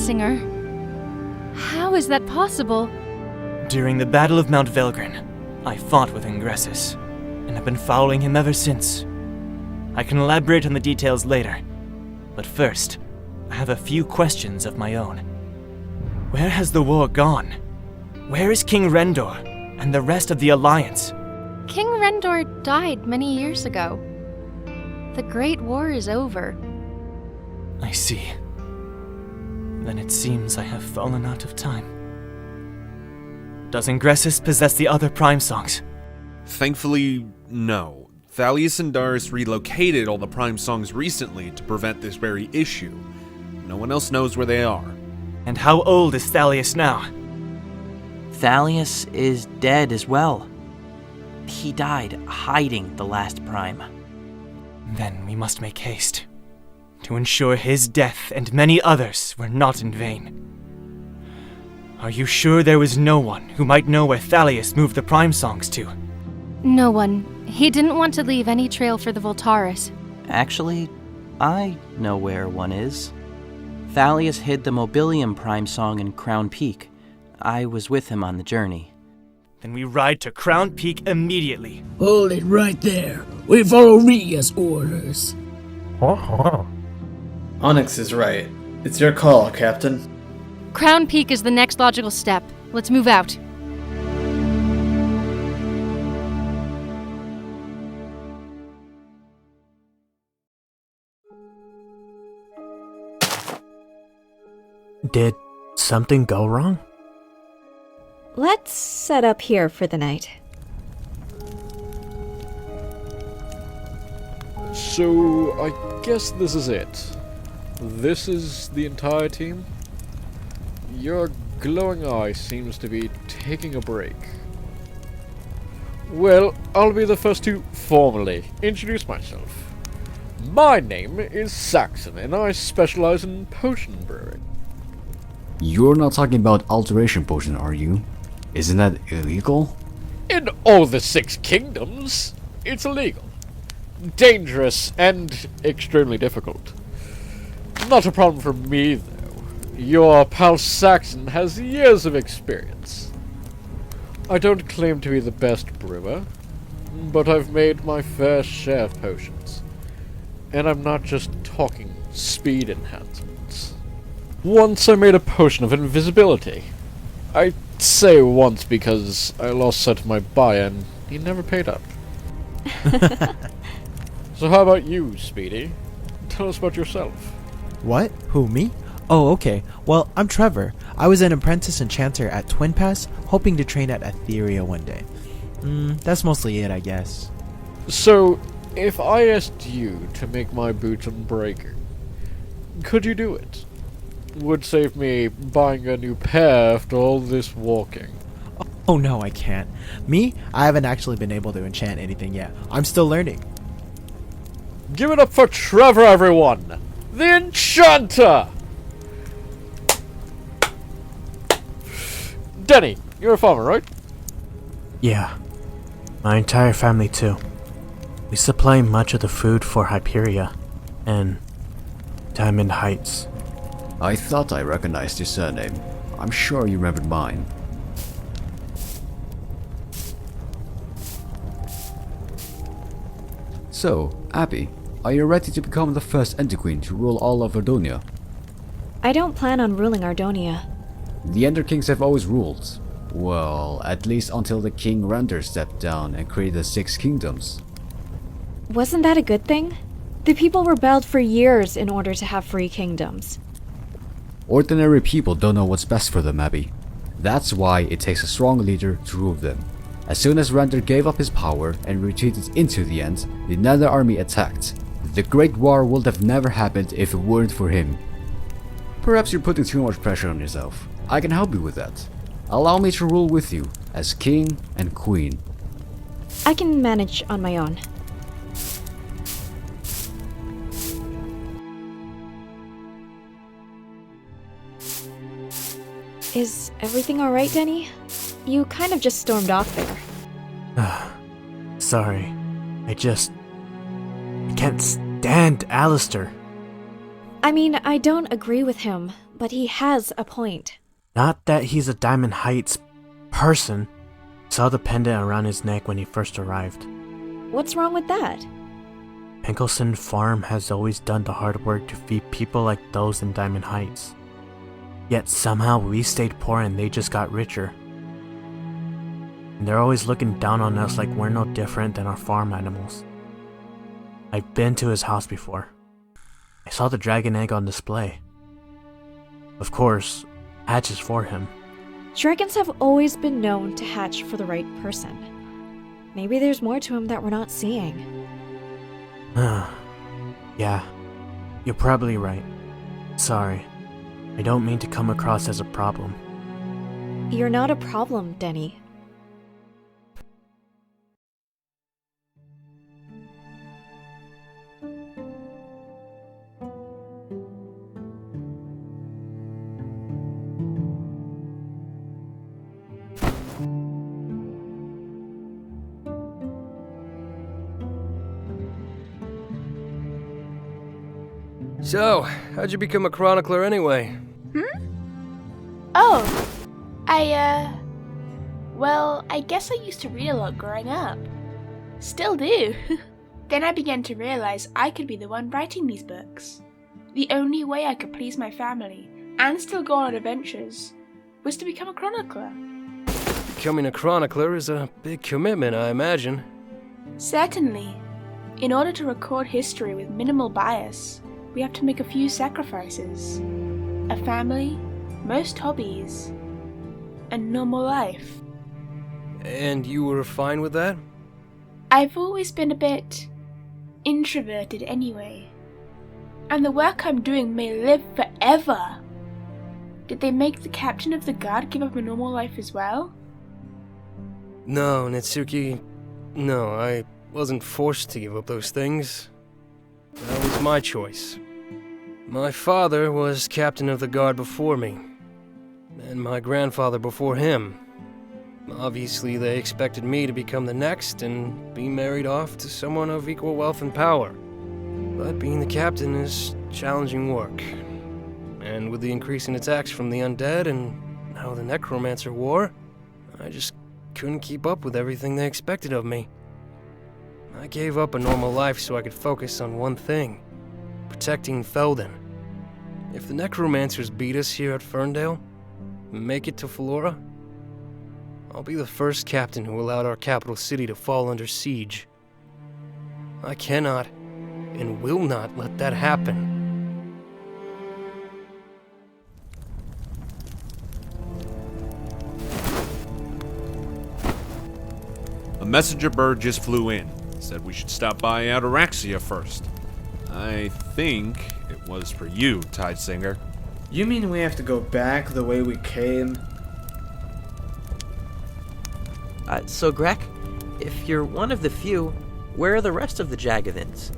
Tidesinger. How is that possible? During the Battle of Mount Velgrin, I fought with Ingressus, and have been following him ever since. I can elaborate on the details later, but first, I have a few questions of my own. Where has the war gone? Where is King Rendor and the rest of the Alliance? King Rendor died many years ago. The Great War is over. I see. Then it seems I have fallen out of time. Does Ingressus possess the other Prime Songs? Thankfully, no. Thalius and Darius relocated all the Prime Songs recently to prevent this very issue. No one else knows where they are. And how old is Thalius now? Thalius is dead as well. He died hiding the last Prime. Then we must make haste, to ensure his death and many others were not in vain. Are you sure there was no one who might know where Thalius moved the Prime Songs to? No one. He didn't want to leave any trail for the Voltaris. Actually, I know where one is. Thalius hid the Mobilium Prime Song in Crown Peak. I was with him on the journey. Then we ride to Crown Peak immediately. Hold it right there. We follow Ria's orders. Onyx is right. It's your call, Captain. Crown Peak is the next logical step. Let's move out. Did something go wrong? Let's set up here for the night. So, I guess this is it. This is the entire team? Your glowing eye seems to be taking a break. Well, I'll be the first to formally introduce myself. My name is Saxon, and I specialize in potion brewing. You're not talking about alteration potion, are you? Isn't that illegal? In all the 6 kingdoms, it's illegal. Dangerous and extremely difficult. Not a problem for me, though. Your pal Saxon has years of experience. I don't claim to be the best brewer, but I've made my fair share of potions. And I'm not just talking speed enhancements. Once I made a potion of invisibility. I say once because I lost sight of my buyer and he never paid up. So how about you, Speedy? Tell us about yourself. What? Who, me? Oh, okay. Well, I'm Trevor. I was an apprentice enchanter at Twin Pass, hoping to train at Etheria one day. That's mostly it, I guess. So, if I asked you to make my boots unbreaking, could you do it? Would save me buying a new pair after all this walking. Oh no, I can't. Me? I haven't actually been able to enchant anything yet. I'm still learning. Give it up for Trevor, everyone! The Enchanter! Denny, you're a farmer, right? Yeah. My entire family too. We supply much of the food for Hyperia and Diamond Heights. I thought I recognized your surname. I'm sure you remembered mine. So, Abby, are you ready to become the first Ender Queen to rule all of Ardonia? I don't plan on ruling Ardonia. The Ender Kings have always ruled. Well, at least until the King Rendor stepped down and created the 6 kingdoms. Wasn't that a good thing? The people rebelled for years in order to have free kingdoms. Ordinary people don't know what's best for them, Abby. That's why it takes a strong leader to rule them. As soon as Rendor gave up his power and retreated into the End, the Nether Army attacked. The Great War would have never happened if it weren't for him. Perhaps you're putting too much pressure on yourself. I can help you with that. Allow me to rule with you as King and Queen. I can manage on my own. Is everything alright, Denny? You kind of just stormed off there. Sorry. I can't stand Alistair. I mean, I don't agree with him, but he has a point. Not that he's a Diamond Heights person. Saw the pendant around his neck when he first arrived. What's wrong with that? Pinkelson Farm has always done the hard work to feed people like those in Diamond Heights. Yet somehow we stayed poor and they just got richer. And they're always looking down on us like we're no different than our farm animals. I've been to his house before. I saw the dragon egg on display. Of course, hatches for him. Dragons have always been known to hatch for the right person. Maybe there's more to him that we're not seeing. Yeah, you're probably right. Sorry. I don't mean to come across as a problem. You're not a problem, Denny. So, how'd you become a chronicler anyway? Oh, well, I guess I used to read a lot growing up. Still do. Then I began to realize I could be the one writing these books. The only way I could please my family and still go on adventures was to become a chronicler. Becoming a chronicler is a big commitment, I imagine. Certainly. In order to record history with minimal bias, we have to make a few sacrifices. A family, most hobbies, a normal life. And you were fine with that? I've always been a bit introverted anyway. And the work I'm doing may live forever. Did they make the captain of the guard give up a normal life as well? No, Nitsuke. No, I wasn't forced to give up those things. That was my choice. My father was captain of the guard before me, and my grandfather before him. Obviously, they expected me to become the next and be married off to someone of equal wealth and power. But being the captain is challenging work. And with the increasing attacks from the undead and now the necromancer war, I just couldn't keep up with everything they expected of me. I gave up a normal life so I could focus on one thing: protecting Felden. If the necromancers beat us here at Ferndale, and make it to Flora, I'll be the first captain who allowed our capital city to fall under siege. I cannot and will not let that happen. A messenger bird just flew in. Said we should stop by Ataraxia first. I think it was for you, Tidesinger. You mean we have to go back the way we came? So Greg, if you're one of the few, where are the rest of the Jagathins?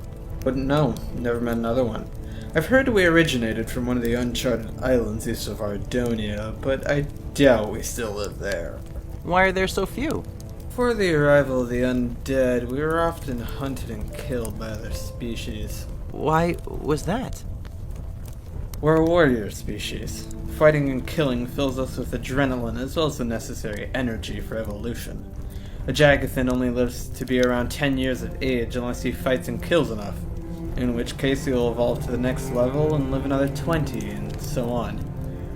Wouldn't know. Never met another one. I've heard we originated from one of the uncharted islands east of Ardonia, but I doubt we still live there. Why are there so few? Before the arrival of the undead, we were often hunted and killed by other species. Why was that? We're a warrior species. Fighting and killing fills us with adrenaline as well as the necessary energy for evolution. A Jagathan only lives to be around 10 years of age unless he fights and kills enough, in which case he will evolve to the next level and live another 20, and so on.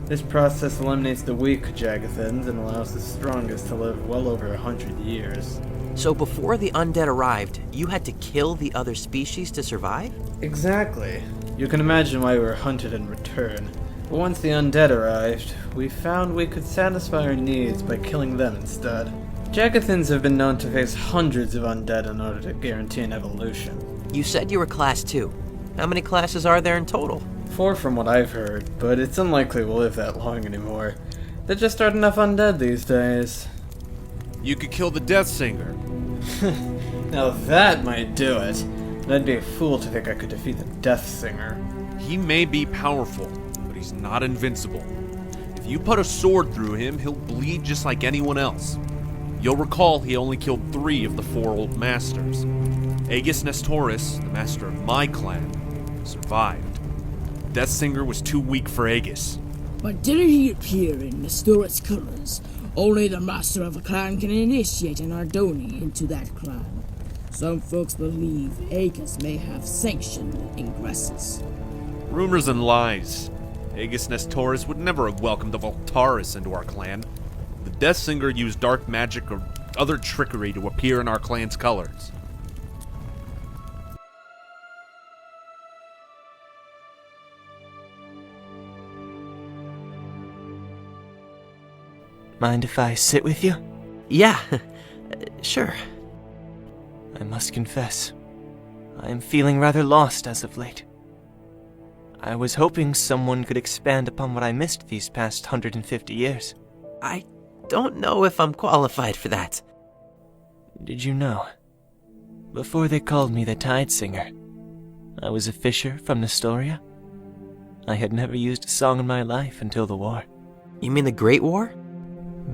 This process eliminates the weak Jagathans and allows the strongest to live well over 100 years. So before the undead arrived, you had to kill the other species to survive? Exactly. You can imagine why we were hunted in return. But once the undead arrived, we found we could satisfy our needs by killing them instead. Jagathans have been known to face hundreds of undead in order to guarantee an evolution. You said you were class 2. How many classes are there in total? 4 from what I've heard, but it's unlikely we'll live that long anymore. There just aren't enough undead these days. You could kill the Deathsinger. Now that might do it. But I'd be a fool to think I could defeat the Deathsinger. He may be powerful, but he's not invincible. If you put a sword through him, he'll bleed just like anyone else. You'll recall he only killed 3 of the 4 old masters. Aegis Nestoris, the master of my clan, survived. Deathsinger was too weak for Aegis. But didn't he appear in mysterious colors? Only the master of a clan can initiate an Ardoni into that clan. Some folks believe Aegis may have sanctioned Ingressus. Rumors and lies. Aegis Nestoris would never have welcomed the Voltaris into our clan. The Tidesinger used dark magic or other trickery to appear in our clan's colors. Mind if I sit with you? Yeah, sure. I must confess, I am feeling rather lost as of late. I was hoping someone could expand upon what I missed these past 150 years. I don't know if I'm qualified for that. Did you know? Before they called me the Tidesinger, I was a fisher from Nestoria. I had never used a song in my life until the war. You mean the Great War?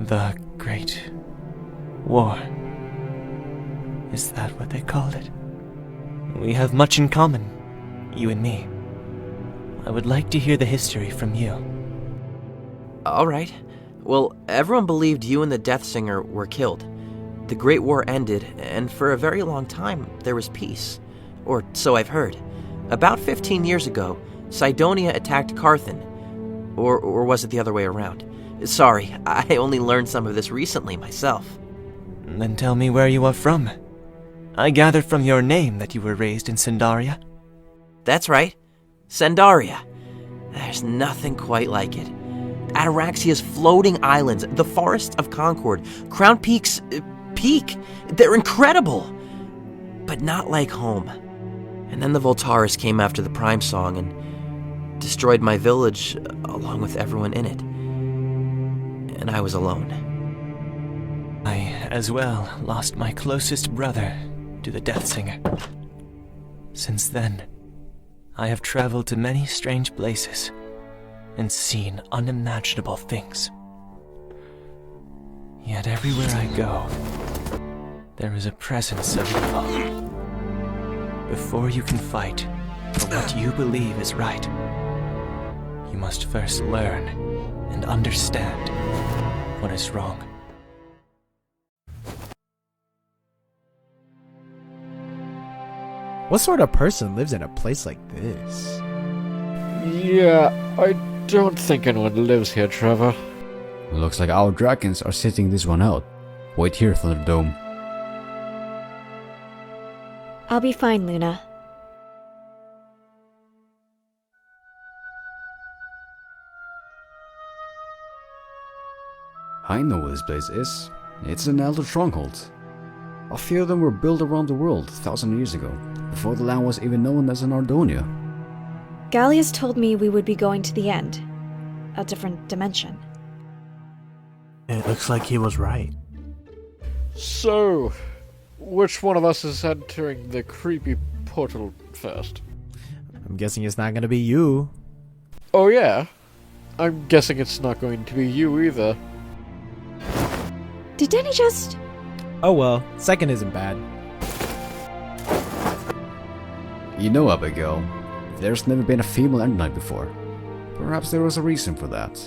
The Great War. Is that what they called it? We have much in common, you and me. I would like to hear the history from you. Alright. Well, everyone believed you and the Tidesinger were killed. The Great War ended, and for a very long time, there was peace. Or so I've heard. About 15 years ago, Cydonia attacked Carthan. Or was it the other way around? Sorry, I only learned some of this recently myself. Then tell me where you are from. I gathered from your name that you were raised in Sandaria. That's right. Sandaria. There's nothing quite like it. Ataraxia's floating islands, the forests of Concord, Crown Peak's peak. They're incredible. But not like home. And then the Voltaris came after the Prime Song and destroyed my village along with everyone in it. And I was alone. I, as well, lost my closest brother to the Tidesinger. Since then, I have traveled to many strange places and seen unimaginable things. Yet everywhere I go, there is a presence of evil. Before you can fight for what you believe is right, you must first learn and understand what is wrong. What sort of person lives in a place like this? Yeah, I don't think anyone lives here, Trevor. Looks like our dragons are sitting this one out. Wait here, Thunderdome. I'll be fine, Luna. I know what this place is. It's an elder stronghold. A few of them were built around the world 1,000 years ago, before the land was even known as an Ardonia. Gallius told me we would be going to the end. A different dimension. It looks like he was right. So, which one of us is entering the creepy portal first? I'm guessing it's not gonna be you. Oh yeah? I'm guessing it's not going to be you either. Did Danny just... Oh well, second isn't bad. You know, Abigail, there's never been a female Enderknight before. Perhaps there was a reason for that.